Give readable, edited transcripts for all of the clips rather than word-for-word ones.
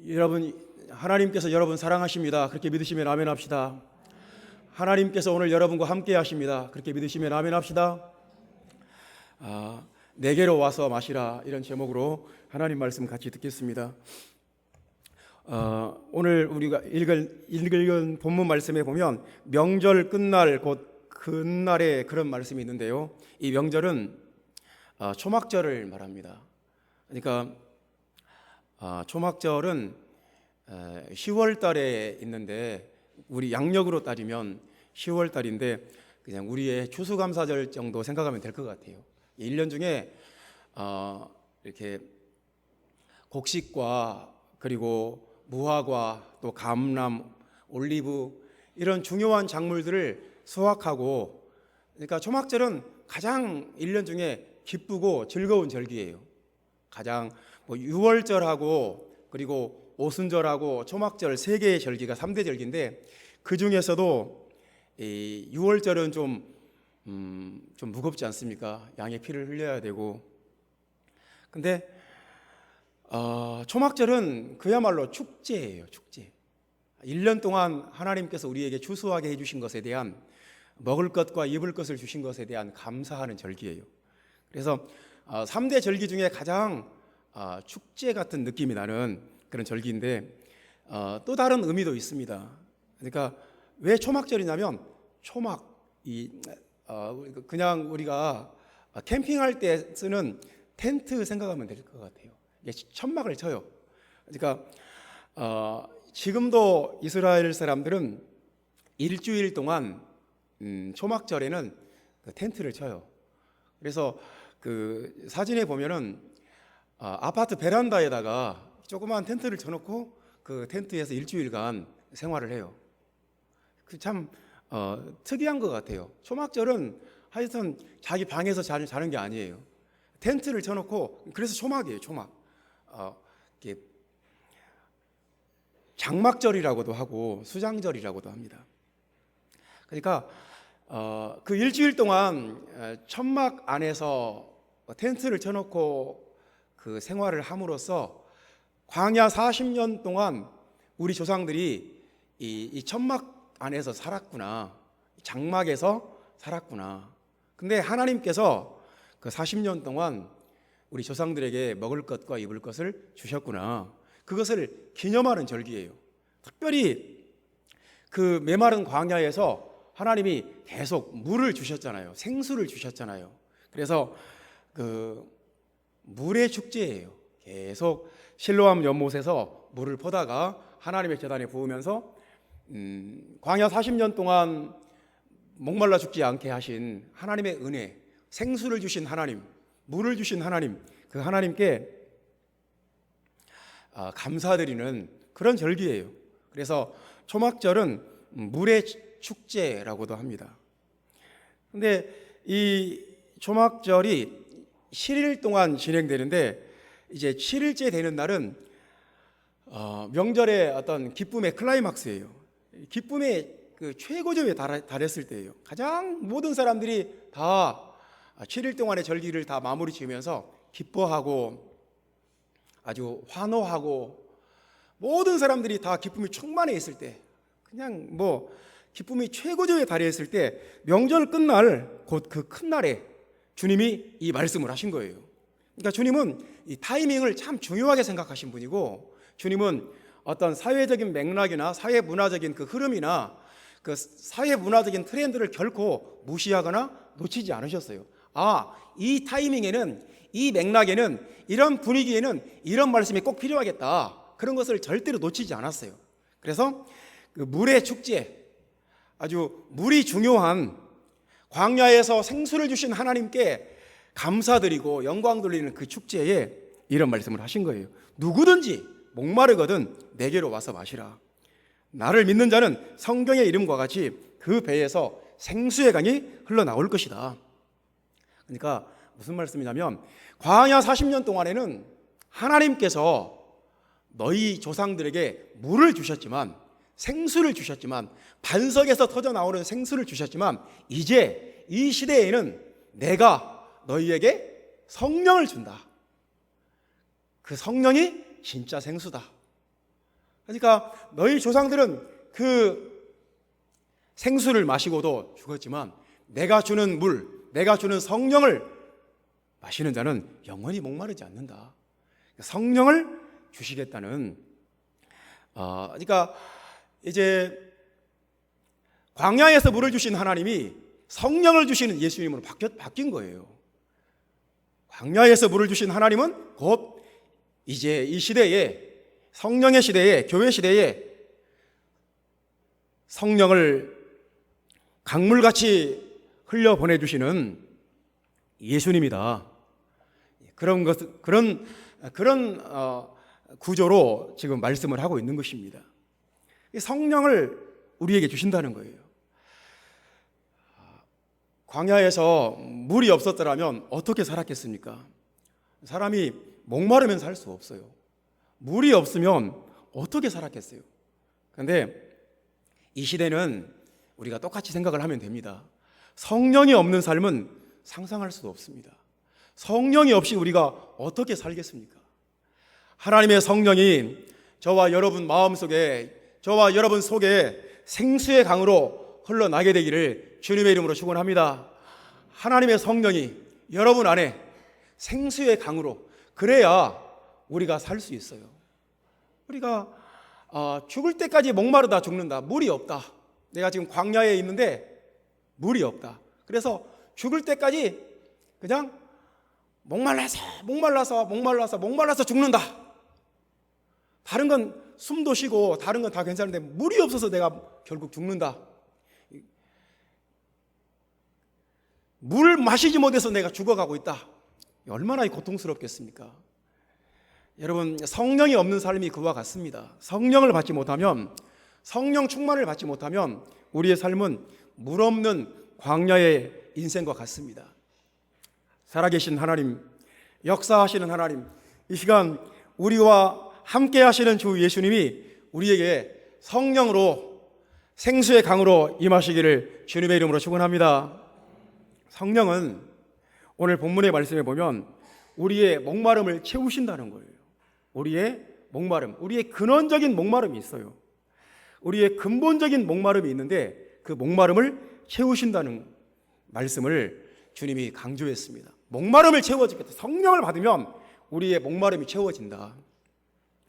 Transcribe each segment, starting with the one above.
여러분, 하나님께서 여러분 사랑하십니다. 그렇게 믿으시면 아멘 합시다. 하나님께서 오늘 여러분과 함께 하십니다. 그렇게 믿으시면 아멘 합시다. 내게로 와서 마시라, 이런 제목으로 하나님 말씀 같이 듣겠습니다. 오늘 우리가 읽은 본문 말씀에 보면 명절 끝날 곧 그날에 그런 말씀이 있는데요, 이 명절은 초막절을 말합니다. 그러니까 초막절은 10월 달에 있는데, 우리 양력으로 따지면 10월 달인데 그냥 우리의 추수감사절 정도 생각하면 될 것 같아요. 1년 중에 이렇게 곡식과 그리고 무화과 또 감람, 올리브, 이런 중요한 작물들을 수확하고, 그러니까 초막절은 가장 1년 중에 기쁘고 즐거운 절기예요. 가장 6월절하고 그리고 오순절하고 초막절 3개의 절기가 3대 절기인데, 그 중에서도 이 6월절은 좀 무겁지 않습니까? 양의 피를 흘려야 되고. 근데 초막절은 그야말로 축제예요. 축제. 1년 동안 하나님께서 우리에게 추수하게 해주신 것에 대한, 먹을 것과 입을 것을 주신 것에 대한 감사하는 절기예요. 그래서 3대 절기 중에 가장 축제 같은 느낌이 나는 그런 절기인데, 또 다른 의미도 있습니다. 그러니까 왜 초막절이냐면, 그냥 우리가 캠핑할 때 쓰는 텐트 생각하면 될 것 같아요. 이게 천막을 쳐요. 그러니까 지금도 이스라엘 사람들은 일주일 동안 초막절에는 그 텐트를 쳐요. 그래서 그 사진에 보면은 아파트 베란다에다가 조그마한 텐트를 쳐놓고 그 텐트에서 일주일간 생활을 해요. 그 참 특이한 것 같아요. 초막절은 하여튼 자기 방에서 자는 게 아니에요. 텐트를 쳐놓고, 그래서 초막이에요. 초막. 이게 장막절이라고도 하고 수장절이라고도 합니다. 그러니까 그 일주일 동안 천막 안에서 텐트를 쳐놓고 그 생활을 함으로써 광야 40년 동안 우리 조상들이 이 천막 안에서 살았구나, 장막에서 살았구나. 근데 하나님께서 그 40년 동안 우리 조상들에게 먹을 것과 입을 것을 주셨구나, 그것을 기념하는 절기예요. 특별히 그 메마른 광야에서 하나님이 계속 물을 주셨잖아요. 생수를 주셨잖아요. 그래서 그 물의 축제예요. 계속 실로암 연못에서 물을 퍼다가 하나님의 제단에 부으면서 광야 40년 동안 목말라 죽지 않게 하신 하나님의 은혜, 생수를 주신 하나님, 물을 주신 하나님, 그 하나님께 감사드리는 그런 절기예요. 그래서 초막절은 물의 축제라고도 합니다. 근데 이 초막절이 7일 동안 진행되는데, 이제 7일째 되는 날은 명절의 어떤 기쁨의 클라이막스예요. 기쁨의 그 최고점에 달했을 때예요. 가장 모든 사람들이 다 7일 동안의 절기를 다 마무리 지으면서 기뻐하고 아주 환호하고, 모든 사람들이 다 기쁨이 충만해 있을 때, 그냥 기쁨이 최고점에 달했을 때, 명절 끝날 곧 그 큰 날에 주님이 이 말씀을 하신 거예요. 그러니까 주님은 이 타이밍을 참 중요하게 생각하신 분이고, 주님은 어떤 사회적인 맥락이나 사회 문화적인 그 흐름이나 그 사회 문화적인 트렌드를 결코 무시하거나 놓치지 않으셨어요. 이 타이밍에는, 이 맥락에는, 이런 분위기에는 이런 말씀이 꼭 필요하겠다, 그런 것을 절대로 놓치지 않았어요. 그래서 그 물의 축제, 아주 물이 중요한 광야에서 생수를 주신 하나님께 감사드리고 영광 돌리는 그 축제에 이런 말씀을 하신 거예요. 누구든지 목마르거든 내게로 와서 마시라. 나를 믿는 자는 성경의 이름과 같이 그 배에서 생수의 강이 흘러나올 것이다. 그러니까 무슨 말씀이냐면, 광야 40년 동안에는 하나님께서 너희 조상들에게 물을 주셨지만, 생수를 주셨지만, 반석에서 터져 나오는 생수를 주셨지만, 이제 이 시대에는 내가 너희에게 성령을 준다. 그 성령이 진짜 생수다. 그러니까 너희 조상들은 그 생수를 마시고도 죽었지만 내가 주는 물, 내가 주는 성령을 마시는 자는 영원히 목마르지 않는다. 성령을 주시겠다는, 그러니까 이제 광야에서 물을 주신 하나님이 성령을 주시는 예수님으로 바뀐 거예요. 광야에서 물을 주신 하나님은 곧 이제 이 시대에, 성령의 시대에, 교회 시대에 성령을 강물같이 흘려 보내주시는 예수님이다. 그런 구조로 지금 말씀을 하고 있는 것입니다. 성령을 우리에게 주신다는 거예요. 광야에서 물이 없었더라면 어떻게 살았겠습니까? 사람이 목마르면 살 수 없어요. 물이 없으면 어떻게 살았겠어요? 그런데 이 시대는 우리가 똑같이 생각을 하면 됩니다. 성령이 없는 삶은 상상할 수 없습니다. 성령이 없이 우리가 어떻게 살겠습니까? 하나님의 성령이 저와 여러분 마음속에, 저와 여러분 속에 생수의 강으로 흘러나게 되기를 주님의 이름으로 축원합니다. 하나님의 성령이 여러분 안에 생수의 강으로, 그래야 우리가 살 수 있어요. 우리가 죽을 때까지 목마르다 죽는다, 물이 없다, 내가 지금 광야에 있는데 물이 없다, 그래서 죽을 때까지 그냥 목말라서 죽는다. 다른 건 숨도 쉬고 다른 건 다 괜찮은데 물이 없어서 내가 결국 죽는다. 물 마시지 못해서 내가 죽어가고 있다. 얼마나 고통스럽겠습니까? 여러분, 성령이 없는 삶이 그와 같습니다. 성령을 받지 못하면, 성령 충만을 받지 못하면 우리의 삶은 물 없는 광야의 인생과 같습니다. 살아계신 하나님, 역사하시는 하나님, 이 시간 우리와 함께 하시는 주 예수님이 우리에게 성령으로, 생수의 강으로 임하시기를 주님의 이름으로 축원합니다. 성령은 오늘 본문의 말씀에 보면 우리의 목마름을 채우신다는 거예요. 우리의 목마름, 우리의 근원적인 목마름이 있어요. 우리의 근본적인 목마름이 있는데 그 목마름을 채우신다는 말씀을 주님이 강조했습니다. 목마름을 채워주겠다. 성령을 받으면 우리의 목마름이 채워진다.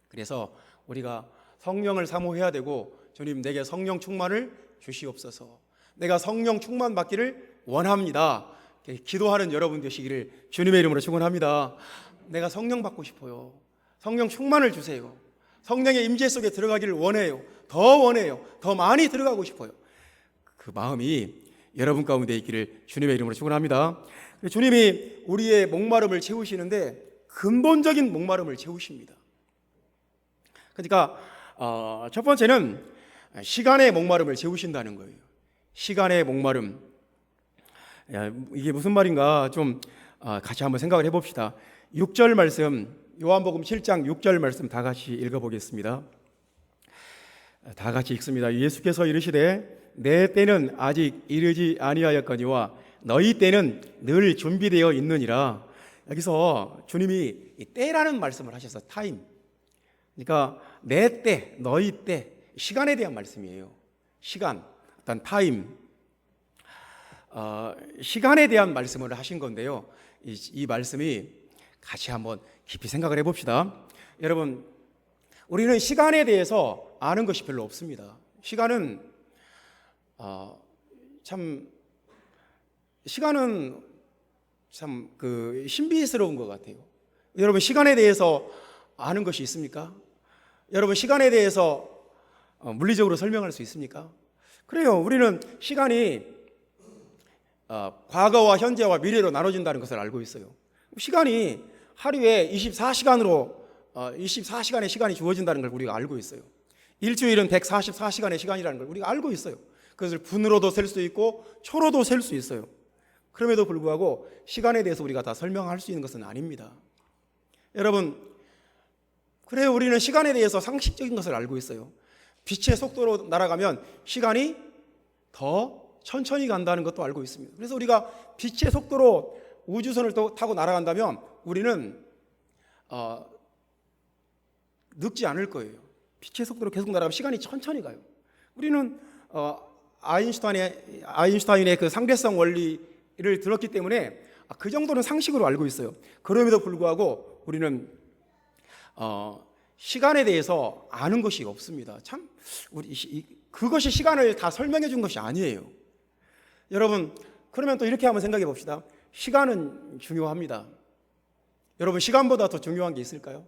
그래서 우리가 성령을 사모해야 되고, 주님 내게 성령 충만을 주시옵소서, 내가 성령 충만 받기를 원합니다, 기도하는 여러분 되시기를 주님의 이름으로 축원합니다. 내가 성령 받고 싶어요. 성령 충만을 주세요. 성령의 임재 속에 들어가기를 원해요. 더 많이 들어가고 싶어요. 그 마음이 여러분 가운데 있기를 주님의 이름으로 축원합니다. 주님이 우리의 목마름을 채우시는데 근본적인 목마름을 채우십니다. 그러니까 첫 번째는 시간의 목마름을 채우신다는 거예요. 시간의 목마름. 이게 무슨 말인가 좀 같이 한번 생각을 해봅시다. 6절 말씀, 요한복음 7장 6절 말씀 다 같이 읽어보겠습니다. 다 같이 읽습니다. 예수께서 이르시되 내 때는 아직 이르지 아니하였거니와 너희 때는 늘 준비되어 있느니라. 여기서 주님이 때라는 말씀을 하셔서 타임, 그러니까 내 때, 너희 때, 시간에 대한 말씀이에요. 시간, 어떤 타임, 시간에 대한 말씀을 하신 건데요. 이 말씀이 같이 한번 깊이 생각을 해봅시다. 여러분, 우리는 시간에 대해서 아는 것이 별로 없습니다. 시간은 참 신비스러운 것 같아요. 여러분, 시간에 대해서 아는 것이 있습니까? 여러분, 시간에 대해서 물리적으로 설명할 수 있습니까? 그래요. 우리는 시간이 과거와 현재와 미래로 나눠진다는 것을 알고 있어요. 시간이 하루에 24시간의 시간이 주어진다는 걸 우리가 알고 있어요. 일주일은 144시간의 시간이라는 걸 우리가 알고 있어요. 그것을 분으로도 셀 수 있고 초로도 셀 수 있어요. 그럼에도 불구하고 시간에 대해서 우리가 다 설명할 수 있는 것은 아닙니다. 여러분, 그래요. 우리는 시간에 대해서 상식적인 것을 알고 있어요. 빛의 속도로 날아가면 시간이 더 천천히 간다는 것도 알고 있습니다. 그래서 우리가 빛의 속도로 우주선을 타고 날아간다면 우리는 늙지 않을 거예요. 빛의 속도로 계속 날아가면 시간이 천천히 가요. 우리는 아인슈타인의 그 상대성 원리를 들었기 때문에 그 정도는 상식으로 알고 있어요. 그럼에도 불구하고 우리는 시간에 대해서 아는 것이 없습니다. 참 그것이 시간을 다 설명해 준 것이 아니에요. 여러분, 그러면 또 이렇게 한번 생각해 봅시다. 시간은 중요합니다. 여러분, 시간보다 더 중요한 게 있을까요?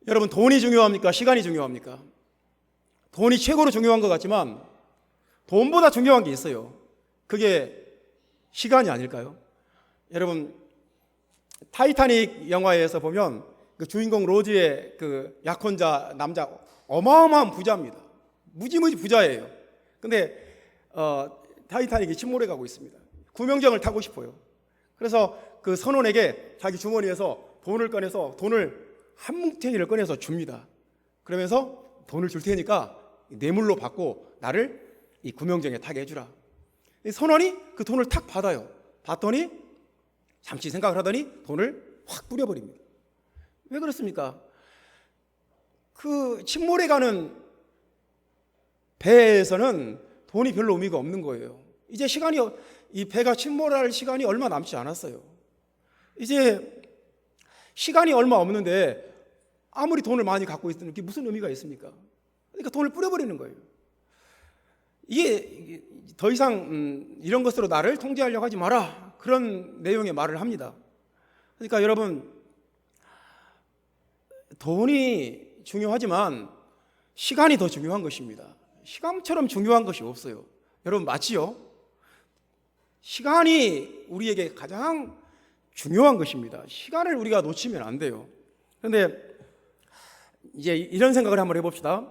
여러분, 돈이 중요합니까? 시간이 중요합니까? 돈이 최고로 중요한 것 같지만 돈보다 중요한 게 있어요. 그게 시간이 아닐까요? 여러분, 타이타닉 영화에서 보면 그 주인공 로즈의 그 약혼자 남자 어마어마한 부자입니다. 무지무지 부자예요. 근데 타이타닉이 침몰해 가고 있습니다. 구명정을 타고 싶어요. 그래서 그 선원에게 자기 주머니에서 돈을 꺼내서 돈을 한 뭉텅이를 꺼내서 줍니다. 그러면서 돈을 줄 테니까 뇌물로 받고 나를 이 구명정에 타게 해주라. 이 선원이 그 돈을 탁 받아요. 받더니 잠시 생각을 하더니 돈을 확 뿌려버립니다. 왜 그렇습니까? 그 침몰해 가는 배에서는 돈이 별로 의미가 없는 거예요. 이제 이 배가 침몰할 시간이 얼마 남지 않았어요. 이제 시간이 얼마 없는데 아무리 돈을 많이 갖고 있으면 그게 무슨 의미가 있습니까? 그러니까 돈을 뿌려버리는 거예요. 이게 더 이상 이런 것으로 나를 통제하려고 하지 마라, 그런 내용의 말을 합니다. 그러니까 여러분, 돈이 중요하지만 시간이 더 중요한 것입니다. 시간처럼 중요한 것이 없어요. 여러분, 맞지요? 시간이 우리에게 가장 중요한 것입니다. 시간을 우리가 놓치면 안 돼요. 그런데 이제 이런 생각을 한번 해봅시다.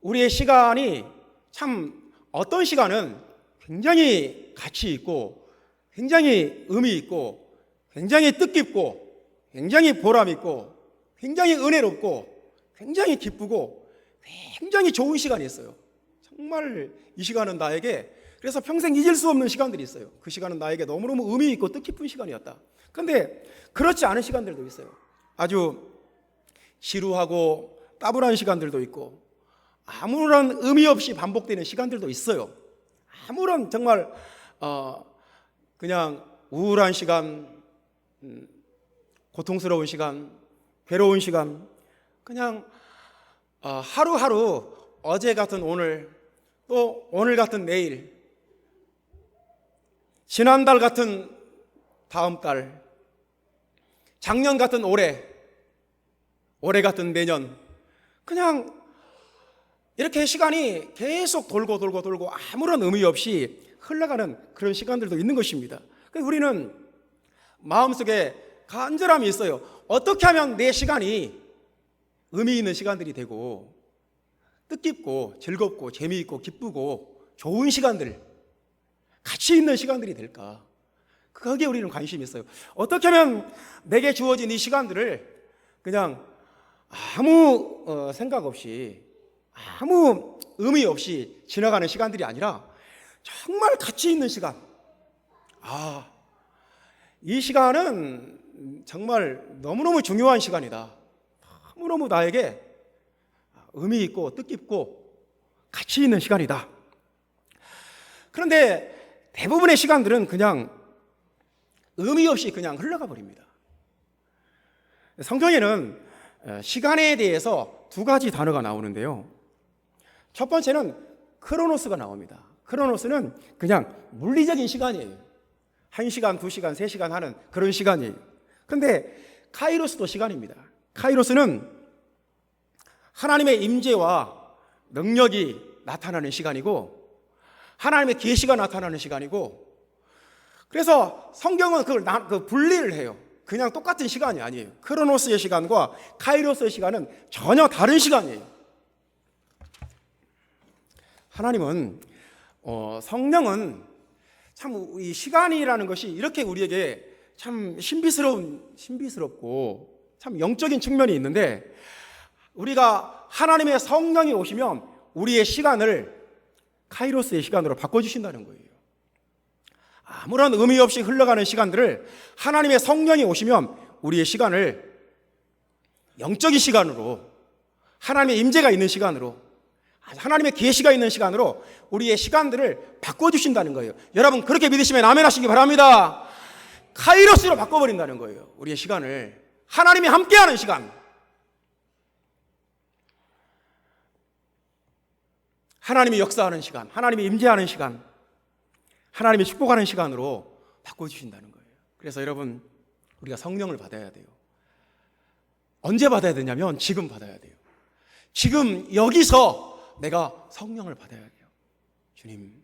우리의 시간이 참 어떤 시간은 굉장히 가치 있고 굉장히 의미 있고 굉장히 뜻깊고 굉장히 보람 있고 굉장히 은혜롭고 굉장히 기쁘고 굉장히 좋은 시간이 있어요. 정말 이 시간은 나에게 그래서 평생 잊을 수 없는 시간들이 있어요. 그 시간은 나에게 너무너무 의미 있고 뜻깊은 시간이었다. 그런데 그렇지 않은 시간들도 있어요. 아주 지루하고 따분한 시간들도 있고 아무런 의미 없이 반복되는 시간들도 있어요. 아무런 정말 그냥 우울한 시간, 고통스러운 시간, 괴로운 시간, 그냥 하루하루 어제 같은 오늘, 또 오늘 같은 내일, 지난달 같은 다음 달, 작년 같은 올해, 올해 같은 내년, 그냥 이렇게 시간이 계속 돌고 아무런 의미 없이 흘러가는 그런 시간들도 있는 것입니다. 우리는 마음속에 간절함이 있어요. 어떻게 하면 내 시간이 의미 있는 시간들이 되고 뜻깊고 즐겁고 재미있고 기쁘고 좋은 시간들, 가치 있는 시간들이 될까? 거기에 우리는 관심이 있어요. 어떻게 하면 내게 주어진 이 시간들을 그냥 아무 생각 없이 아무 의미 없이 지나가는 시간들이 아니라 정말 가치 있는 시간, 이 시간은 정말 너무너무 중요한 시간이다, 너무너무 나에게 의미 있고 뜻깊고 가치 있는 시간이다. 그런데 대부분의 시간들은 그냥 의미 없이 그냥 흘러가 버립니다. 성경에는 시간에 대해서 두 가지 단어가 나오는데요. 첫 번째는 크로노스가 나옵니다. 크로노스는 그냥 물리적인 시간이에요. 1시간, 2시간, 3시간 하는 그런 시간이에요. 그런데 카이로스도 시간입니다. 카이로스는 하나님의 임재와 능력이 나타나는 시간이고 하나님의 계시가 나타나는 시간이고, 그래서 성경은 그걸 분리를 해요. 그냥 똑같은 시간이 아니에요. 크로노스의 시간과 카이로스의 시간은 전혀 다른 시간이에요. 하나님은 성령은 참 이 시간이라는 것이 이렇게 우리에게 참 신비스럽고 참 영적인 측면이 있는데, 우리가 하나님의 성령이 오시면 우리의 시간을 카이로스의 시간으로 바꿔주신다는 거예요. 아무런 의미 없이 흘러가는 시간들을 하나님의 성령이 오시면 우리의 시간을 영적인 시간으로, 하나님의 임재가 있는 시간으로, 하나님의 계시가 있는 시간으로 우리의 시간들을 바꿔주신다는 거예요. 여러분 그렇게 믿으시면 아멘 하시기 바랍니다. 카이로스로 바꿔버린다는 거예요. 우리의 시간을 하나님이 함께하는 시간, 하나님이 역사하는 시간, 하나님이 임재하는 시간, 하나님이 축복하는 시간으로 바꿔주신다는 거예요. 그래서 여러분 우리가 성령을 받아야 돼요. 언제 받아야 되냐면 지금 받아야 돼요. 지금 여기서 내가 성령을 받아야 돼요. 주님,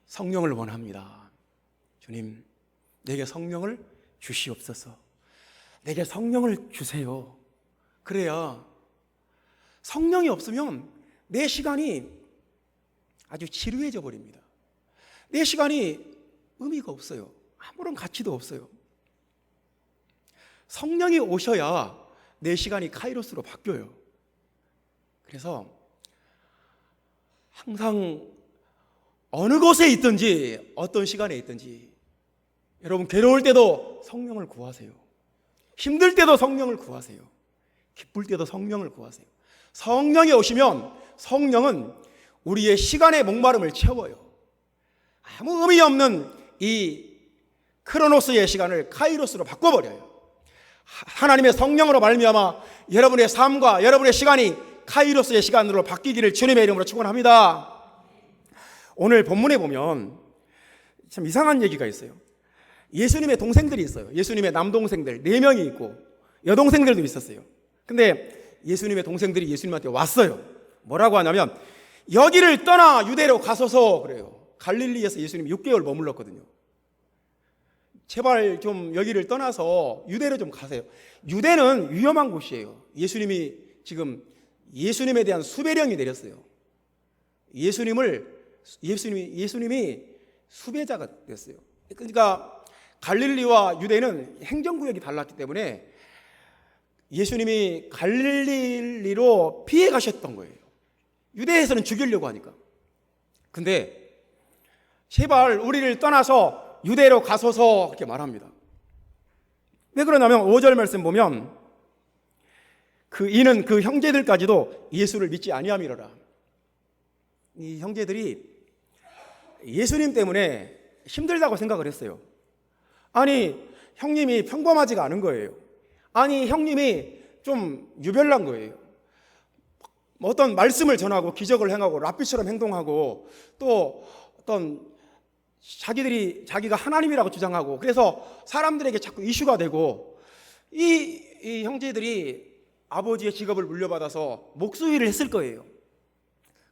성령을 원합니다. 주님, 내게 성령을 주시옵소서. 내게 성령을 주세요. 그래야 성령이 없으면 내 시간이 아주 지루해져 버립니다. 내 시간이 의미가 없어요. 아무런 가치도 없어요. 성령이 오셔야 내 시간이 카이로스로 바뀌어요. 그래서 항상 어느 곳에 있든지 어떤 시간에 있든지 여러분 괴로울 때도 성령을 구하세요. 힘들 때도 성령을 구하세요. 기쁠 때도 성령을 구하세요. 성령이 오시면 성령은 우리의 시간의 목마름을 채워요. 아무 의미 없는 이 크로노스의 시간을 카이로스로 바꿔버려요. 하나님의 성령으로 말미암아 여러분의 삶과 여러분의 시간이 카이로스의 시간으로 바뀌기를 주님의 이름으로 축원합니다. 오늘 본문에 보면 참 이상한 얘기가 있어요. 예수님의 동생들이 있어요. 예수님의 남동생들 4명이 있고 여동생들도 있었어요. 근데 예수님의 동생들이 예수님한테 왔어요. 뭐라고 하냐면 여기를 떠나 유대로 가소서 그래요. 갈릴리에서 예수님이 6개월 머물렀거든요. 제발 좀 여기를 떠나서 유대로 좀 가세요. 유대는 위험한 곳이에요. 예수님이 지금 예수님에 대한 수배령이 내렸어요. 예수님이 수배자가 됐어요. 그러니까 갈릴리와 유대는 행정구역이 달랐기 때문에 예수님이 갈릴리로 피해 가셨던 거예요. 유대에서는 죽이려고 하니까. 근데 제발 우리를 떠나서 유대로 가소서 이렇게 말합니다. 왜 그러냐면 5절 말씀 보면 이는 그 형제들까지도 예수를 믿지 아니함이로라. 이 형제들이 예수님 때문에 힘들다고 생각을 했어요. 아니 형님이 평범하지가 않은 거예요. 아니 형님이 좀 유별난 거예요. 어떤 말씀을 전하고 기적을 행하고 랍비처럼 행동하고 또 어떤 자기가 하나님이라고 주장하고 그래서 사람들에게 자꾸 이슈가 되고 이 형제들이 아버지의 직업을 물려받아서 목수일을 했을 거예요.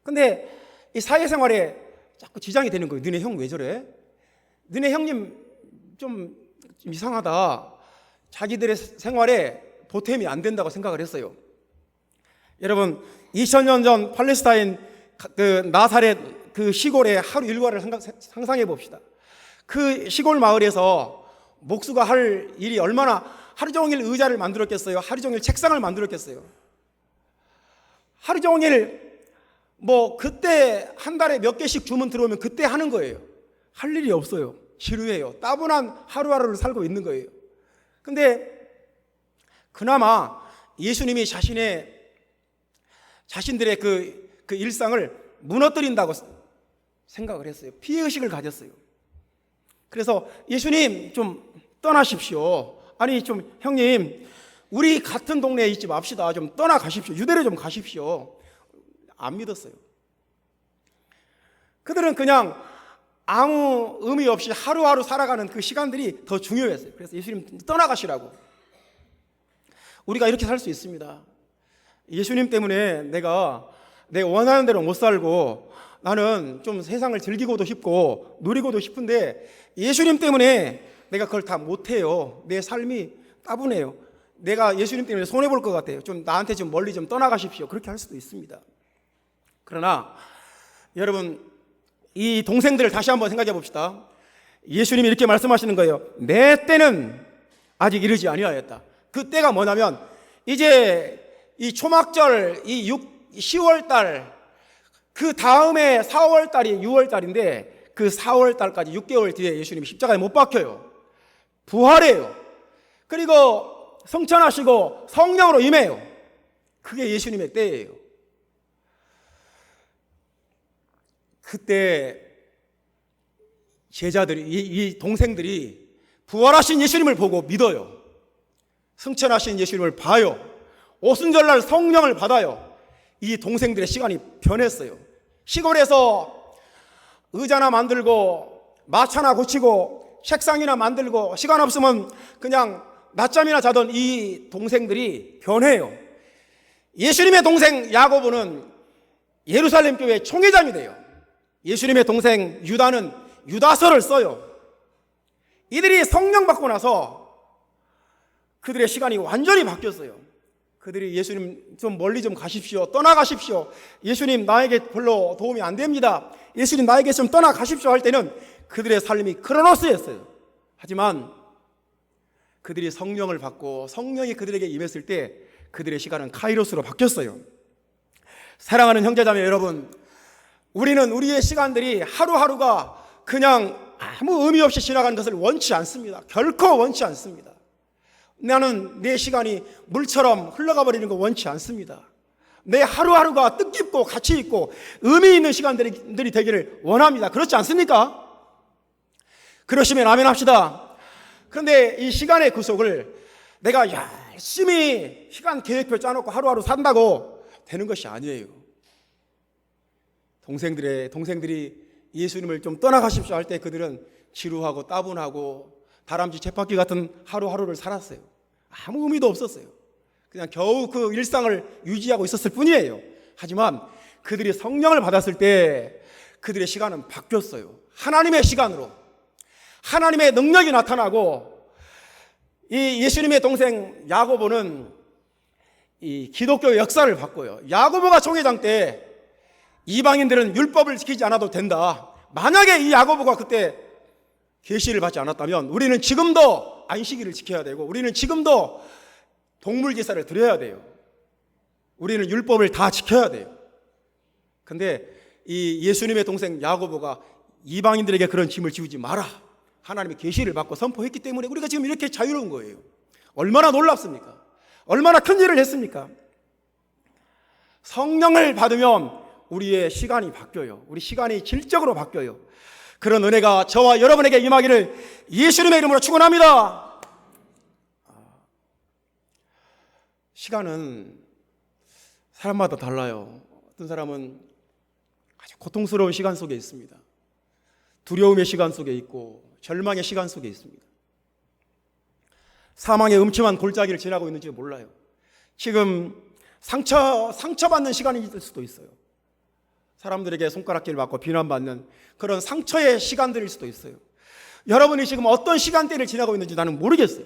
근데 이 사회생활에 자꾸 지장이 되는 거예요. 너네 형 왜 저래? 너네 형님 좀 이상하다. 자기들의 생활에 보탬이 안 된다고 생각을 했어요. 여러분 2000년 전 팔레스타인 그 나사렛 그 시골의 하루 일과를 상상해 봅시다. 그 시골 마을에서 목수가 할 일이 얼마나 하루 종일 의자를 만들었겠어요? 하루 종일 책상을 만들었겠어요? 하루 종일 그때 한 달에 몇 개씩 주문 들어오면 그때 하는 거예요. 할 일이 없어요. 지루해요. 따분한 하루하루를 살고 있는 거예요. 근데 그나마 예수님이 자신들의 그 일상을 무너뜨린다고 생각을 했어요. 피해의식을 가졌어요. 그래서 예수님 좀 떠나십시오. 아니 좀 형님 우리 같은 동네에 있지 맙시다. 좀 떠나가십시오. 유대로 좀 가십시오. 안 믿었어요. 그들은 그냥 아무 의미 없이 하루하루 살아가는 그 시간들이 더 중요했어요. 그래서 예수님 떠나가시라고. 우리가 이렇게 살 수 있습니다. 예수님 때문에 내가 원하는 대로 못 살고 나는 좀 세상을 즐기고도 싶고 누리고도 싶은데 예수님 때문에 내가 그걸 다 못해요. 내 삶이 따분해요. 내가 예수님 때문에 손해볼 것 같아요. 좀 나한테 좀 멀리 좀 떠나가십시오. 그렇게 할 수도 있습니다. 그러나 여러분 이 동생들을 다시 한번 생각해 봅시다. 예수님이 이렇게 말씀하시는 거예요. 내 때는 아직 이르지 아니하였다. 그 때가 뭐냐면 이제 이 초막절 이 10월달 그 다음에 4월달이 6월달인데 그 4월달까지 6개월 뒤에 예수님이 십자가에 못 박혀요. 부활해요. 그리고 성천하시고 성령으로 임해요. 그게 예수님의 때예요. 그때 제자들이, 이 동생들이 부활하신 예수님을 보고 믿어요. 승천하신 예수님을 봐요. 오순절날 성령을 받아요. 이 동생들의 시간이 변했어요. 시골에서 의자나 만들고 마차나 고치고 책상이나 만들고 시간 없으면 그냥 낮잠이나 자던 이 동생들이 변해요. 예수님의 동생 야고보는 예루살렘 교회 총회장이 돼요. 예수님의 동생 유다는 유다서를 써요. 이들이 성령 받고 나서 그들의 시간이 완전히 바뀌었어요. 그들이 예수님 좀 멀리 좀 가십시오. 떠나가십시오. 예수님 나에게 별로 도움이 안 됩니다. 예수님 나에게 좀 떠나가십시오 할 때는 그들의 삶이 크로노스였어요. 하지만 그들이 성령을 받고 성령이 그들에게 임했을 때 그들의 시간은 카이로스로 바뀌었어요. 사랑하는 형제자매 여러분, 우리는 우리의 시간들이 하루하루가 그냥 아무 의미 없이 지나가는 것을 원치 않습니다. 결코 원치 않습니다. 나는 내 시간이 물처럼 흘러가 버리는 거 원치 않습니다. 내 하루하루가 뜻깊고 가치 있고 의미 있는 시간들이 되기를 원합니다. 그렇지 않습니까? 그러시면 아멘 합시다. 그런데 이 시간의 구속을 내가 열심히 시간 계획표 짜놓고 하루하루 산다고 되는 것이 아니에요. 동생들이 예수님을 좀 떠나가십시오 할 때 그들은 지루하고 따분하고 다람쥐 쳇바퀴 같은 하루하루를 살았어요. 아무 의미도 없었어요. 그냥 겨우 그 일상을 유지하고 있었을 뿐이에요. 하지만 그들이 성령을 받았을 때 그들의 시간은 바뀌었어요. 하나님의 시간으로, 하나님의 능력이 나타나고, 이 예수님의 동생 야고보는 이 기독교 역사를 바꿔요. 야고보가 총회장 때 이방인들은 율법을 지키지 않아도 된다. 만약에 이 야고보가 그때 계시를 받지 않았다면 우리는 지금도 안식일을 지켜야 되고 우리는 지금도 동물 제사를 드려야 돼요. 우리는 율법을 다 지켜야 돼요. 근데 이 예수님의 동생 야고보가 이방인들에게 그런 짐을 지우지 마라. 하나님의 계시를 받고 선포했기 때문에 우리가 지금 이렇게 자유로운 거예요. 얼마나 놀랍습니까? 얼마나 큰 일을 했습니까? 성령을 받으면 우리의 시간이 바뀌어요. 우리 시간이 질적으로 바뀌어요. 그런 은혜가 저와 여러분에게 임하기를 예수님의 이름으로 축원합니다. 시간은 사람마다 달라요. 어떤 사람은 아주 고통스러운 시간 속에 있습니다. 두려움의 시간 속에 있고 절망의 시간 속에 있습니다. 사망의 음침한 골짜기를 지나고 있는지 몰라요. 지금 상처받는 시간이 있을 수도 있어요. 사람들에게 손가락질 받고 비난받는 그런 상처의 시간들일 수도 있어요. 여러분이 지금 어떤 시간대를 지나고 있는지 나는 모르겠어요.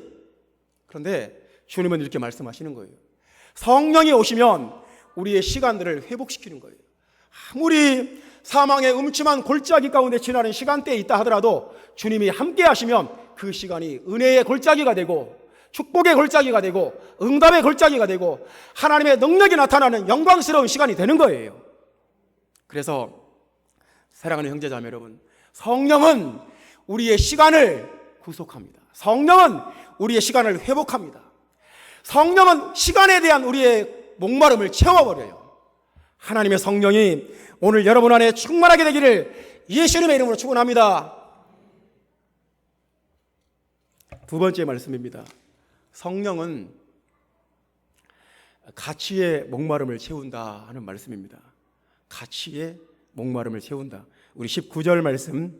그런데 주님은 이렇게 말씀하시는 거예요. 성령이 오시면 우리의 시간들을 회복시키는 거예요. 아무리 사망의 음침한 골짜기 가운데 지나는 시간대에 있다 하더라도 주님이 함께 하시면 그 시간이 은혜의 골짜기가 되고 축복의 골짜기가 되고 응답의 골짜기가 되고 하나님의 능력이 나타나는 영광스러운 시간이 되는 거예요. 그래서 사랑하는 형제자매 여러분, 성령은 우리의 시간을 구속합니다. 성령은 우리의 시간을 회복합니다. 성령은 시간에 대한 우리의 목마름을 채워버려요. 하나님의 성령이 오늘 여러분 안에 충만하게 되기를 예수님의 이름으로 축원합니다. 두 번째 말씀입니다. 성령은 가치의 목마름을 채운다 하는 말씀입니다. 가치의 목마름을 채운다. 우리 19절 말씀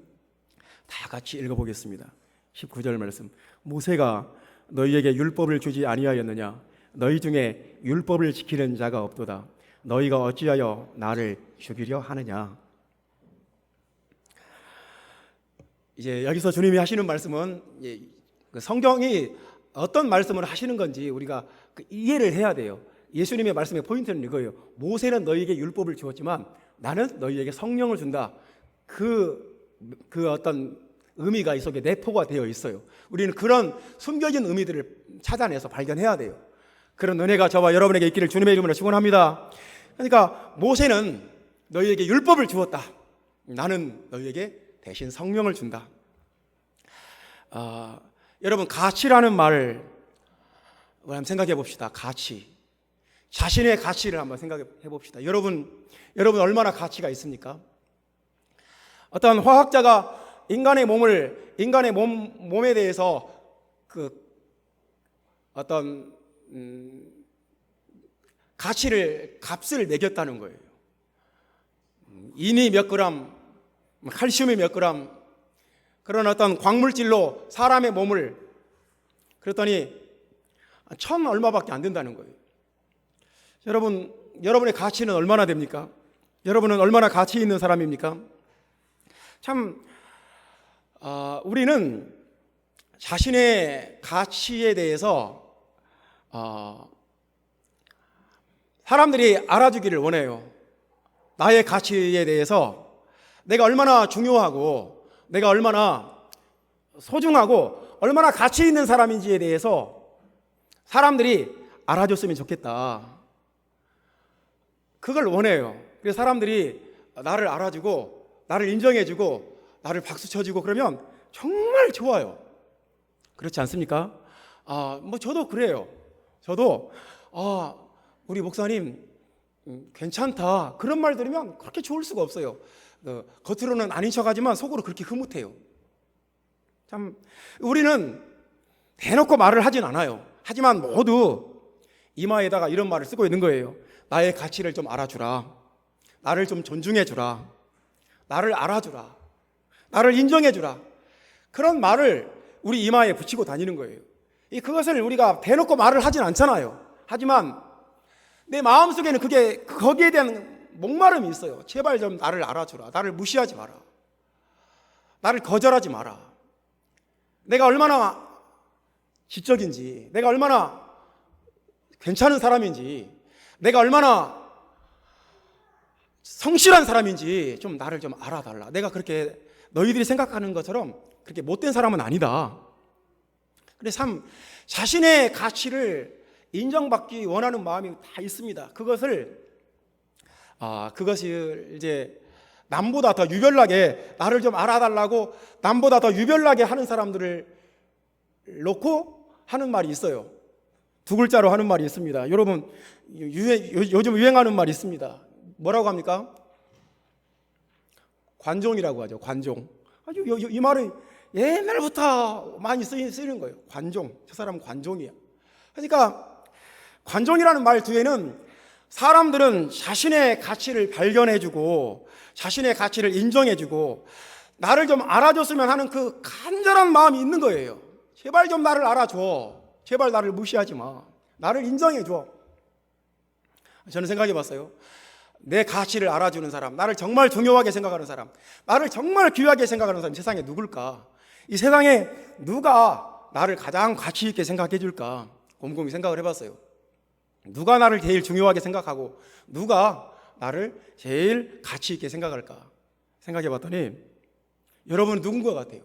다 같이 읽어보겠습니다. 19절 말씀. 모세가 너희에게 율법을 주지 아니하였느냐? 너희 중에 율법을 지키는 자가 없도다. 너희가 어찌하여 나를 죽이려 하느냐? 이제 여기서 주님이 하시는 말씀은 성경이 어떤 말씀을 하시는 건지 우리가 이해를 해야 돼요. 예수님의 말씀의 포인트는 이거예요. 모세는 너희에게 율법을 주었지만 나는 너희에게 성령을 준다. 그 어떤 의미가 이 속에 내포가 되어 있어요. 우리는 그런 숨겨진 의미들을 찾아내서 발견해야 돼요. 그런 은혜가 저와 여러분에게 있기를 주님의 이름으로 축원합니다. 그러니까 모세는 너희에게 율법을 주었다. 나는 너희에게 대신 성령을 준다. 여러분, 가치라는 말 우리 한번 생각해 봅시다. 가치. 자신의 가치를 한번 생각해 봅시다. 여러분 얼마나 가치가 있습니까? 어떤 화학자가 인간의 몸에 대해서 어떤 값을 매겼다는 거예요. 인이 몇 그램, 칼슘이 몇 그램, 그런 어떤 광물질로 사람의 몸을, 그랬더니 1,000 얼마밖에 안 된다는 거예요. 여러분의 가치는 얼마나 됩니까? 여러분은 얼마나 가치 있는 사람입니까? 참, 우리는 자신의 가치에 대해서 사람들이 알아주기를 원해요. 나의 가치에 대해서 내가 얼마나 중요하고 내가 얼마나 소중하고 얼마나 가치 있는 사람인지에 대해서 사람들이 알아줬으면 좋겠다. 그걸 원해요. 그래서 사람들이 나를 알아주고 나를 인정해주고 나를 박수 쳐주고 그러면 정말 좋아요. 그렇지 않습니까? 저도 그래요. 저도 우리 목사님 괜찮다 그런 말 들으면 그렇게 좋을 수가 없어요. 겉으로는 아닌 척하지만 속으로 그렇게 흐뭇해요. 참, 우리는 대놓고 말을 하진 않아요. 하지만 모두 이마에다가 이런 말을 쓰고 있는 거예요. 나의 가치를 좀 알아주라. 나를 좀 존중해주라. 나를 알아주라. 나를 인정해주라. 그런 말을 우리 이마에 붙이고 다니는 거예요. 그것을 우리가 대놓고 말을 하진 않잖아요. 하지만 내 마음속에는 거기에 대한 목마름이 있어요. 제발 좀 나를 알아주라. 나를 무시하지 마라. 나를 거절하지 마라. 내가 얼마나 지적인지, 내가 얼마나 괜찮은 사람인지, 내가 얼마나 성실한 사람인지 좀 나를 좀 알아달라. 내가 그렇게 너희들이 생각하는 것처럼 그렇게 못된 사람은 아니다. 그래서 참 자신의 가치를 인정받기 원하는 마음이 다 있습니다. 그것을 이제 남보다 더 유별나게 나를 좀 알아달라고 남보다 더 유별나게 하는 사람들을 놓고 하는 말이 있어요. 두 글자로 하는 말이 있습니다. 여러분 요즘 유행하는 말이 있습니다. 뭐라고 합니까? 관종이라고 하죠. 관종. 아주 이 말은 옛날부터 많이 쓰이는 거예요. 관종. 저 사람은 관종이야. 그러니까 관종이라는 말 뒤에는 사람들은 자신의 가치를 발견해주고 자신의 가치를 인정해주고 나를 좀 알아줬으면 하는 그 간절한 마음이 있는 거예요. 제발 좀 나를 알아줘. 제발 나를 무시하지 마. 나를 인정해줘. 저는 생각해 봤어요. 내 가치를 알아주는 사람, 나를 정말 중요하게 생각하는 사람, 나를 정말 귀하게 생각하는 사람이 세상에 누굴까? 이 세상에 누가 나를 가장 가치 있게 생각해 줄까? 곰곰이 생각을 해봤어요. 누가 나를 제일 중요하게 생각하고 누가 나를 제일 가치 있게 생각할까? 생각해 봤더니 여러분은 누군 것 같아요?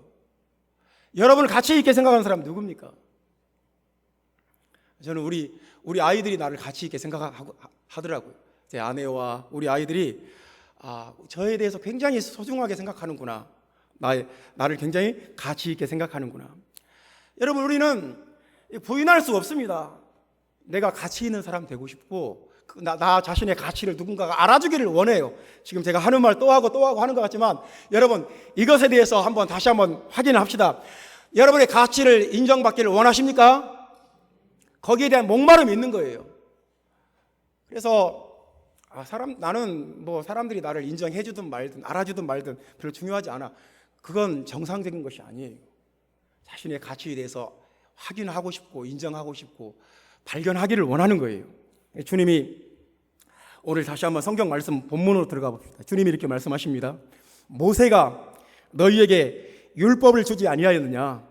여러분을 가치 있게 생각하는 사람은 누굽니까? 저는 우리 아이들이 나를 가치 있게 생각하더라고요. 제 아내와 우리 아이들이 저에 대해서 굉장히 소중하게 생각하는구나. 나를 굉장히 가치 있게 생각하는구나. 여러분, 우리는 부인할 수 없습니다. 내가 가치 있는 사람 되고 싶고 나 자신의 가치를 누군가가 알아주기를 원해요. 지금 제가 하는 말 또 하고 하는 것 같지만 여러분, 이것에 대해서 다시 한번 확인을 합시다. 여러분의 가치를 인정받기를 원하십니까? 거기에 대한 목마름이 있는 거예요. 그래서 나는 사람들이 나를 인정해주든 말든 알아주든 말든 별로 중요하지 않아. 그건 정상적인 것이 아니에요. 자신의 가치에 대해서 확인하고 싶고 인정하고 싶고 발견하기를 원하는 거예요. 주님이 오늘 다시 한번 성경 말씀 본문으로 들어가 봅시다. 주님이 이렇게 말씀하십니다. 모세가 너희에게 율법을 주지 아니하였느냐?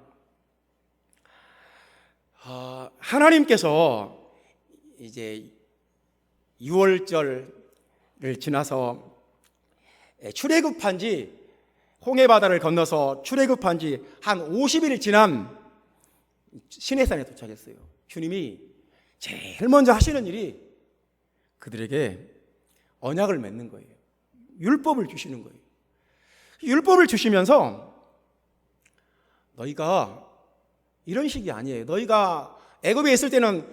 하나님께서 이제 6월절을 지나서 출애굽한 지 홍해바다를 건너서 출애굽한 지 한 50일 지난 시내산에 도착했어요. 주님이 제일 먼저 하시는 일이 그들에게 언약을 맺는 거예요. 율법을 주시는 거예요. 율법을 주시면서 너희가 이런 식이 아니에요. 너희가 애굽에 있을 때는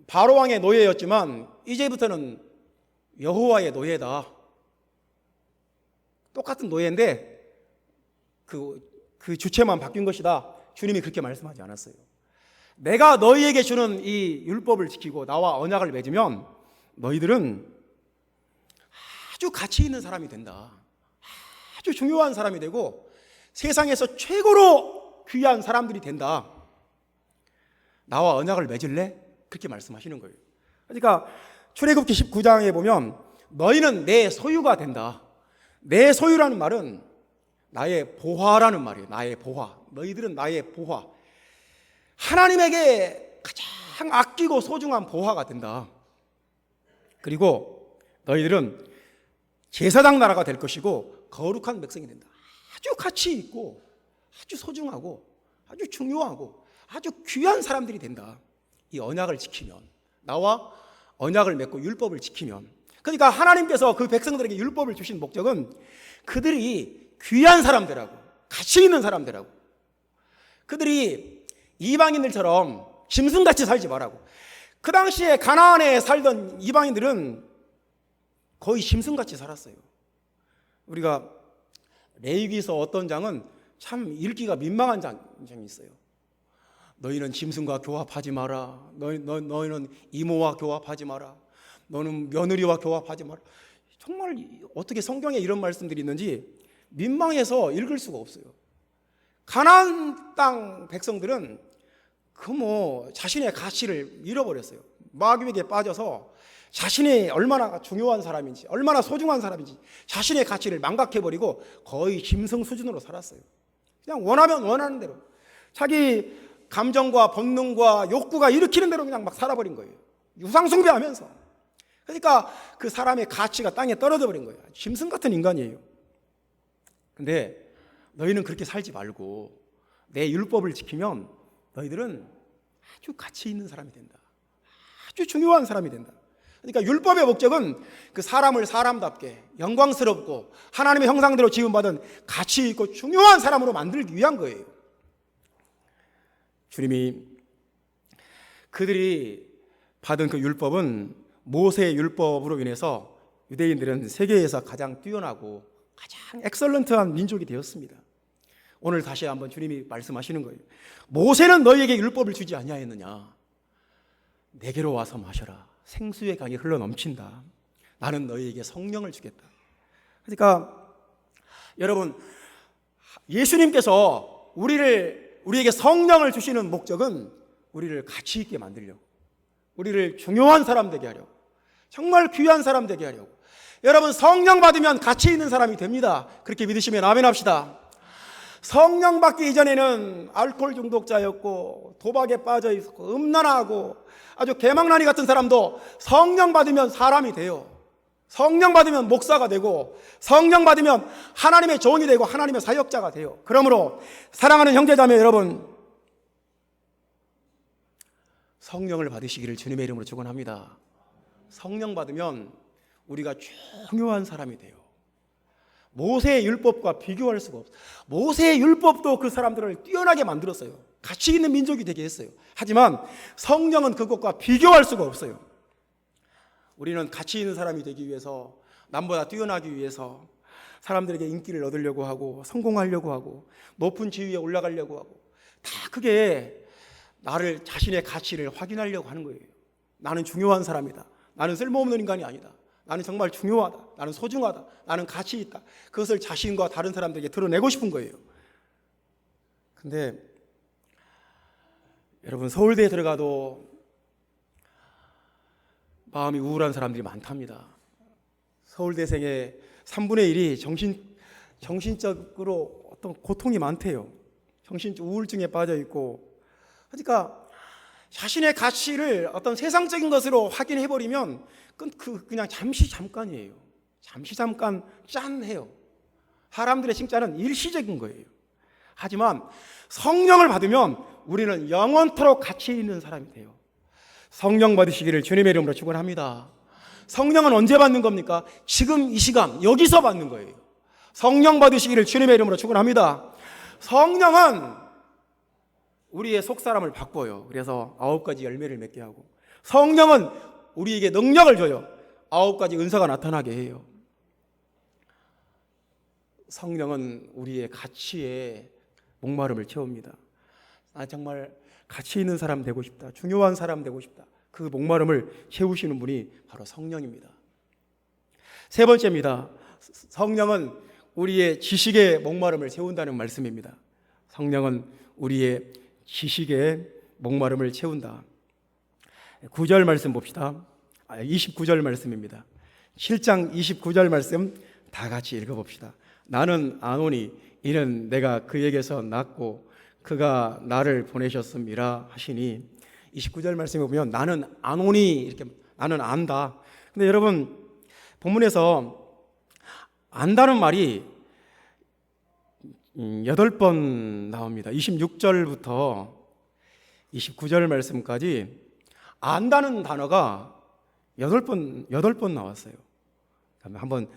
바로 왕의 노예였지만 이제부터는 여호와의 노예다. 똑같은 노예인데 그 주체만 바뀐 것이다. 주님이 그렇게 말씀하지 않았어요. 내가 너희에게 주는 이 율법을 지키고 나와 언약을 맺으면 너희들은 아주 가치 있는 사람이 된다. 아주 중요한 사람이 되고 세상에서 최고로 귀한 사람들이 된다. 나와 언약을 맺을래? 그렇게 말씀하시는 거예요. 그러니까 출애굽기 19장에 보면 너희는 내 소유가 된다. 내 소유라는 말은 나의 보화라는 말이에요. 나의 보화. 너희들은 나의 보화. 하나님에게 가장 아끼고 소중한 보화가 된다. 그리고 너희들은 제사장 나라가 될 것이고 거룩한 백성이 된다. 아주 가치 있고 아주 소중하고 아주 중요하고 아주 귀한 사람들이 된다. 이 언약을 지키면, 나와 언약을 맺고 율법을 지키면. 그러니까 하나님께서 그 백성들에게 율법을 주신 목적은 그들이 귀한 사람들하고 가치 있는 사람들하고 그들이 이방인들처럼 짐승같이 살지 말라고. 그 당시에 가나안에 살던 이방인들은 거의 짐승같이 살았어요. 우리가 레위기서 어떤 장은 참 읽기가 민망한 장이 있어요. 너희는 짐승과 교합하지 마라. 너희는 이모와 교합하지 마라. 너는 며느리와 교합하지 마라. 정말 어떻게 성경에 이런 말씀들이 있는지 민망해서 읽을 수가 없어요. 가나안 땅 백성들은 자신의 가치를 잃어버렸어요. 마귀에게 빠져서 자신이 얼마나 중요한 사람인지, 얼마나 소중한 사람인지 자신의 가치를 망각해버리고 거의 짐승 수준으로 살았어요. 그냥 원하면 원하는 대로 자기 감정과 본능과 욕구가 일으키는 대로 그냥 막 살아버린 거예요. 유상숭배하면서. 그러니까 그 사람의 가치가 땅에 떨어져 버린 거예요. 짐승 같은 인간이에요. 근데 너희는 그렇게 살지 말고 내 율법을 지키면 너희들은 아주 가치 있는 사람이 된다. 아주 중요한 사람이 된다. 그러니까 율법의 목적은 그 사람을 사람답게 영광스럽고 하나님의 형상대로 지음받은 가치 있고 중요한 사람으로 만들기 위한 거예요. 주님이 그들이 받은 그 율법은 모세의 율법으로 인해서 유대인들은 세계에서 가장 뛰어나고 가장 엑설런트한 민족이 되었습니다. 오늘 다시 한번 주님이 말씀하시는 거예요. 모세는 너희에게 율법을 주지 아니하였느냐? 내게로 와서 마셔라. 생수의 강이 흘러 넘친다. 나는 너희에게 성령을 주겠다. 그러니까 여러분, 예수님께서 우리에게 성령을 주시는 목적은 우리를 가치 있게 만들려고, 우리를 중요한 사람 되게 하려고, 정말 귀한 사람 되게 하려고. 여러분, 성령 받으면 가치 있는 사람이 됩니다. 그렇게 믿으시면 아멘 합시다. 성령 받기 이전에는 알코올 중독자였고 도박에 빠져 있었고 음란하고 아주 개망나니 같은 사람도 성령 받으면 사람이 돼요. 성령 받으면 목사가 되고 성령 받으면 하나님의 종이 되고 하나님의 사역자가 돼요. 그러므로 사랑하는 형제자매 여러분, 성령을 받으시기를 주님의 이름으로 축원합니다. 성령 받으면 우리가 중요한 사람이 돼요. 모세의 율법과 비교할 수가 없어요. 모세의 율법도 그 사람들을 뛰어나게 만들었어요. 가치 있는 민족이 되게 했어요. 하지만 성령은 그것과 비교할 수가 없어요. 우리는 가치 있는 사람이 되기 위해서, 남보다 뛰어나기 위해서 사람들에게 인기를 얻으려고 하고 성공하려고 하고 높은 지위에 올라가려고 하고 다 그게 나를, 자신의 가치를 확인하려고 하는 거예요. 나는 중요한 사람이다. 나는 쓸모없는 인간이 아니다. 나는 정말 중요하다. 나는 소중하다. 나는 가치 있다. 그것을 자신과 다른 사람들에게 드러내고 싶은 거예요. 근데 여러분, 서울대에 들어가도 마음이 우울한 사람들이 많답니다. 서울대생의 3분의 1이 정신적으로 어떤 고통이 많대요. 정신적 우울증에 빠져 있고. 그러니까 자신의 가치를 어떤 세상적인 것으로 확인해버리면 그냥 잠깐이에요. 잠깐 짠해요. 사람들의 칭찬은 일시적인 거예요. 하지만 성령을 받으면 우리는 영원토록 가치 있는 사람이 돼요. 성령 받으시기를 주님의 이름으로 축원합니다. 성령은 언제 받는 겁니까? 지금 이 시간 여기서 받는 거예요. 성령 받으시기를 주님의 이름으로 축원합니다. 성령은 우리의 속사람을 바꿔요. 그래서 9가지 열매를 맺게 하고, 성령은 우리에게 능력을 줘요. 9가지 은사가 나타나게 해요. 성령은 우리의 가치에 목마름을 채웁니다. 정말 가치 있는 사람 되고 싶다, 중요한 사람 되고 싶다, 그 목마름을 채우시는 분이 바로 성령입니다. 세 번째입니다. 성령은 우리의 지식에 목마름을 채운다는 말씀입니다. 성령은 우리의 지식에 목마름을 채운다. 9절 말씀 봅시다. 29절 말씀입니다. 7장 29절 말씀 다 같이 읽어봅시다. 나는 아노니 이는 내가 그에게서 낳고 그가 나를 보내셨음이라 하시니, 29절 말씀에 보면 나는 아노니, 이렇게 나는 안다. 근데 여러분, 본문에서 안다는 말이 8번 나옵니다. 26절부터 29절 말씀까지 안다는 단어가 8번 나왔어요. 한번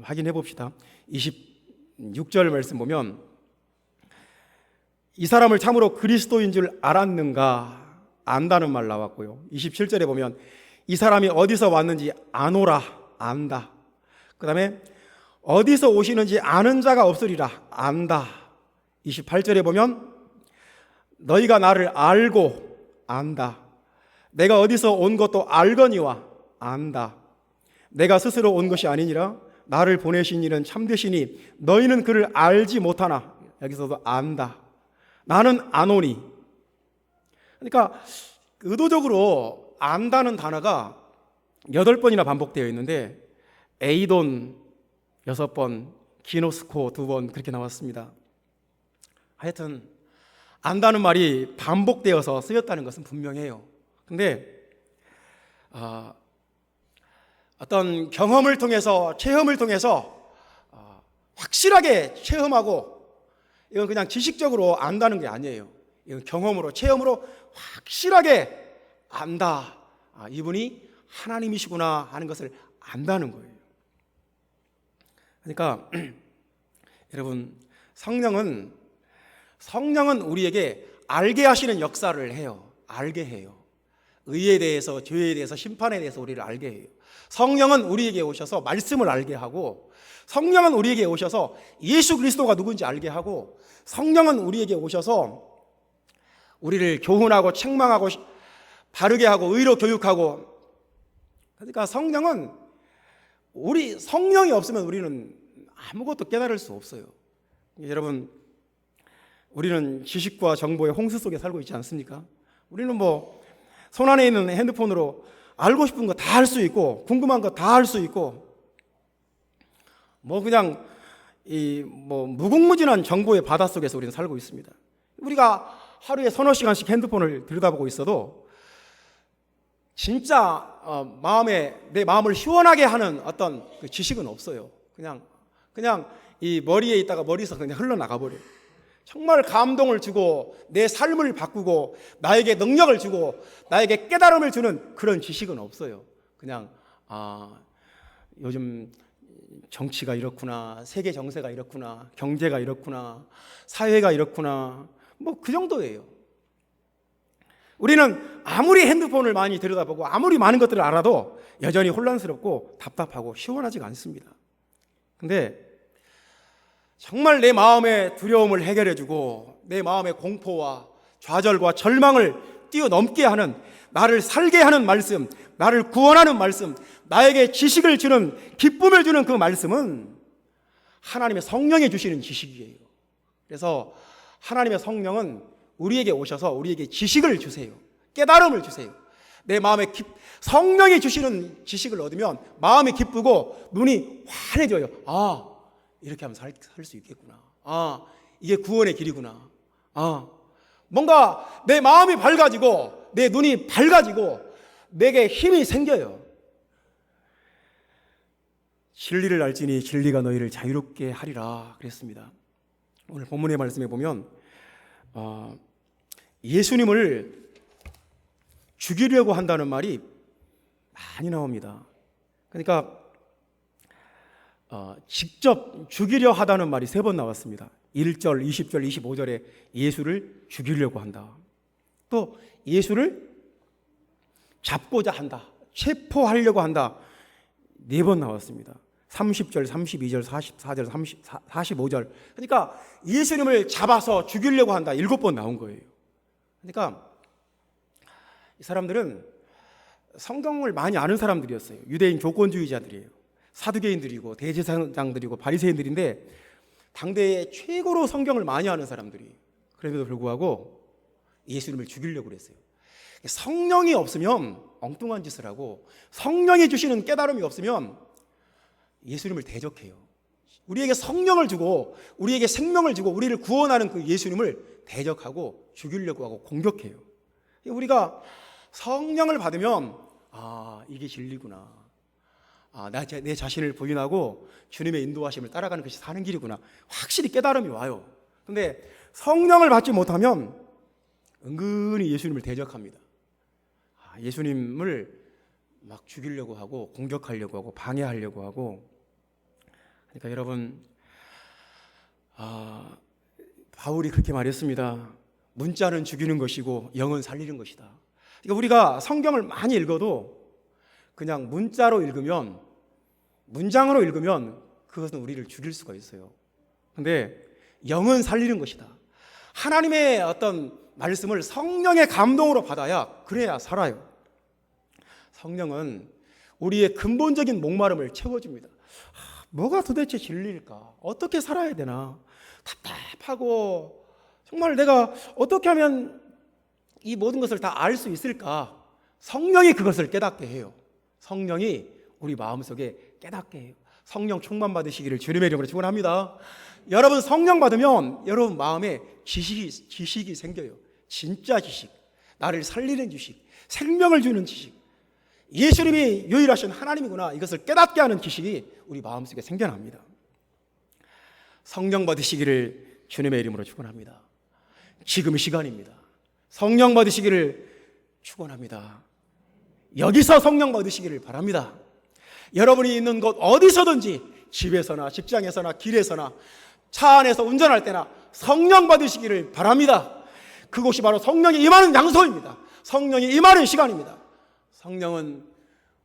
확인해 봅시다. 26절 말씀 보면 이 사람을 참으로 그리스도인 줄 알았는가, 안다는 말 나왔고요. 27절에 보면 이 사람이 어디서 왔는지 아노라, 안다. 그 다음에 어디서 오시는지 아는 자가 없으리라, 안다. 28절에 보면 너희가 나를 알고 안다. 내가 어디서 온 것도 알거니와 안다. 내가 스스로 온 것이 아니니라 나를 보내신 이는 참되시니 너희는 그를 알지 못하나. 여기서도 안다. 나는 아노니. 그러니까 의도적으로 안다는 단어가 8번이나 반복되어 있는데 에이돈 6번, 기노스코 2번 그렇게 나왔습니다. 하여튼 안다는 말이 반복되어서 쓰였다는 것은 분명해요. 근데 어떤 경험을 통해서, 체험을 통해서 확실하게 체험하고, 이건 그냥 지식적으로 안다는 게 아니에요. 이건 경험으로, 체험으로 확실하게 안다. 이분이 하나님이시구나 하는 것을 안다는 거예요. 그러니까 여러분, 성령은 우리에게 알게 하시는 역사를 해요. 알게 해요. 의에 대해서, 죄에 대해서, 심판에 대해서 우리를 알게 해요. 성령은 우리에게 오셔서 말씀을 알게 하고, 성령은 우리에게 오셔서 예수 그리스도가 누군지 알게 하고, 성령은 우리에게 오셔서 우리를 교훈하고 책망하고 바르게 하고 의로 교육하고. 그러니까 성령은, 성령이 없으면 우리는 아무것도 깨달을 수 없어요. 여러분, 우리는 지식과 정보의 홍수 속에 살고 있지 않습니까? 우리는 손안에 있는 핸드폰으로 알고 싶은 거 다 할 수 있고, 궁금한 거 다 할 수 있고, 그냥 무궁무진한 정보의 바닷속에서 우리는 살고 있습니다. 우리가 하루에 서너 시간씩 핸드폰을 들여다보고 있어도 진짜 내 마음을 시원하게 하는 어떤 그 지식은 없어요. 그냥 이 머리에 있다가 머리에서 그냥 흘러나가 버려요. 정말 감동을 주고 내 삶을 바꾸고 나에게 능력을 주고 나에게 깨달음을 주는 그런 지식은 없어요. 그냥 요즘 정치가 이렇구나, 세계 정세가 이렇구나, 경제가 이렇구나, 사회가 이렇구나, 그 정도예요. 우리는 아무리 핸드폰을 많이 들여다보고 아무리 많은 것들을 알아도 여전히 혼란스럽고 답답하고 시원하지가 않습니다. 근데 정말 내 마음의 두려움을 해결해주고 내 마음의 공포와 좌절과 절망을 뛰어넘게 하는, 나를 살게 하는 말씀, 나를 구원하는 말씀, 나에게 지식을 주는, 기쁨을 주는 그 말씀은 하나님의 성령이 주시는 지식이에요. 그래서 하나님의 성령은 우리에게 오셔서 우리에게 지식을 주세요. 깨달음을 주세요. 내 마음에 성령이 주시는 지식을 얻으면 마음이 기쁘고 눈이 환해져요. 이렇게 하면 살 수 있겠구나. 이게 구원의 길이구나. 뭔가 내 마음이 밝아지고 내 눈이 밝아지고 내게 힘이 생겨요. 진리를 알지니 진리가 너희를 자유롭게 하리라 그랬습니다. 오늘 본문의 말씀에 보면 예수님을 죽이려고 한다는 말이 많이 나옵니다. 그러니까 직접 죽이려 하다는 말이 3번 나왔습니다. 1절, 20절, 25절에 예수를 죽이려고 한다. 또 예수를 잡고자 한다. 체포하려고 한다. 4번 나왔습니다. 30절, 32절, 44절, 45절. 그러니까 예수님을 잡아서 죽이려고 한다. 7번 나온 거예요. 그러니까 이 사람들은 성경을 많이 아는 사람들이었어요. 유대인 조건주의자들이에요. 사두개인들이고 대제사장들이고 바리새인들인데 당대에 최고로 성경을 많이 아는 사람들이. 그럼에도 불구하고 예수님을 죽이려고 그랬어요. 성령이 없으면 엉뚱한 짓을 하고 성령이 주시는 깨달음이 없으면 예수님을 대적해요. 우리에게 성령을 주고 우리에게 생명을 주고 우리를 구원하는 그 예수님을 대적하고 죽이려고 하고 공격해요. 우리가 성령을 받으면 이게 진리구나. 내 자신을 부인하고 주님의 인도하심을 따라가는 것이 사는 길이구나. 확실히 깨달음이 와요. 그런데 성령을 받지 못하면 은근히 예수님을 대적합니다. 예수님을 막 죽이려고 하고 공격하려고 하고 방해하려고 하고. 그러니까 여러분, 바울이 그렇게 말했습니다. 문자는 죽이는 것이고 영은 살리는 것이다. 그러니까 우리가 성경을 많이 읽어도 그냥 문자로 읽으면, 문장으로 읽으면 그것은 우리를 죽일 수가 있어요. 그런데 영은 살리는 것이다. 하나님의 어떤 말씀을 성령의 감동으로 받아야, 그래야 살아요. 성령은 우리의 근본적인 목마름을 채워줍니다. 뭐가 도대체 진리일까? 어떻게 살아야 되나? 답답하고 정말 내가 어떻게 하면 이 모든 것을 다 알 수 있을까? 성령이 그것을 깨닫게 해요. 성령이 우리 마음속에 깨닫게 해요. 성령 충만 받으시기를 주님의 이름으로 축원합니다. 여러분 성령 받으면 여러분 마음에 지식이 생겨요. 진짜 지식, 나를 살리는 지식, 생명을 주는 지식, 예수님이 유일하신 하나님이구나, 이것을 깨닫게 하는 지식이 우리 마음속에 생겨납니다. 성령 받으시기를 주님의 이름으로 축원합니다. 지금 시간입니다. 성령 받으시기를 축원합니다. 여기서 성령 받으시기를 바랍니다. 여러분이 있는 곳 어디서든지, 집에서나 직장에서나 길에서나 차 안에서 운전할 때나 성령 받으시기를 바랍니다. 그곳이 바로 성령이 임하는 장소입니다. 성령이 임하는 시간입니다. 성령은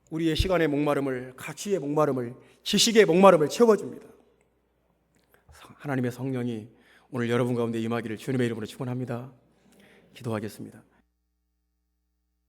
우리의 시간의 목마름을, 가치의 목마름을, 지식의 목마름을 채워줍니다. 하나님의 성령이 오늘 여러분 가운데 임하기를 주님의 이름으로 축원합니다. 기도하겠습니다.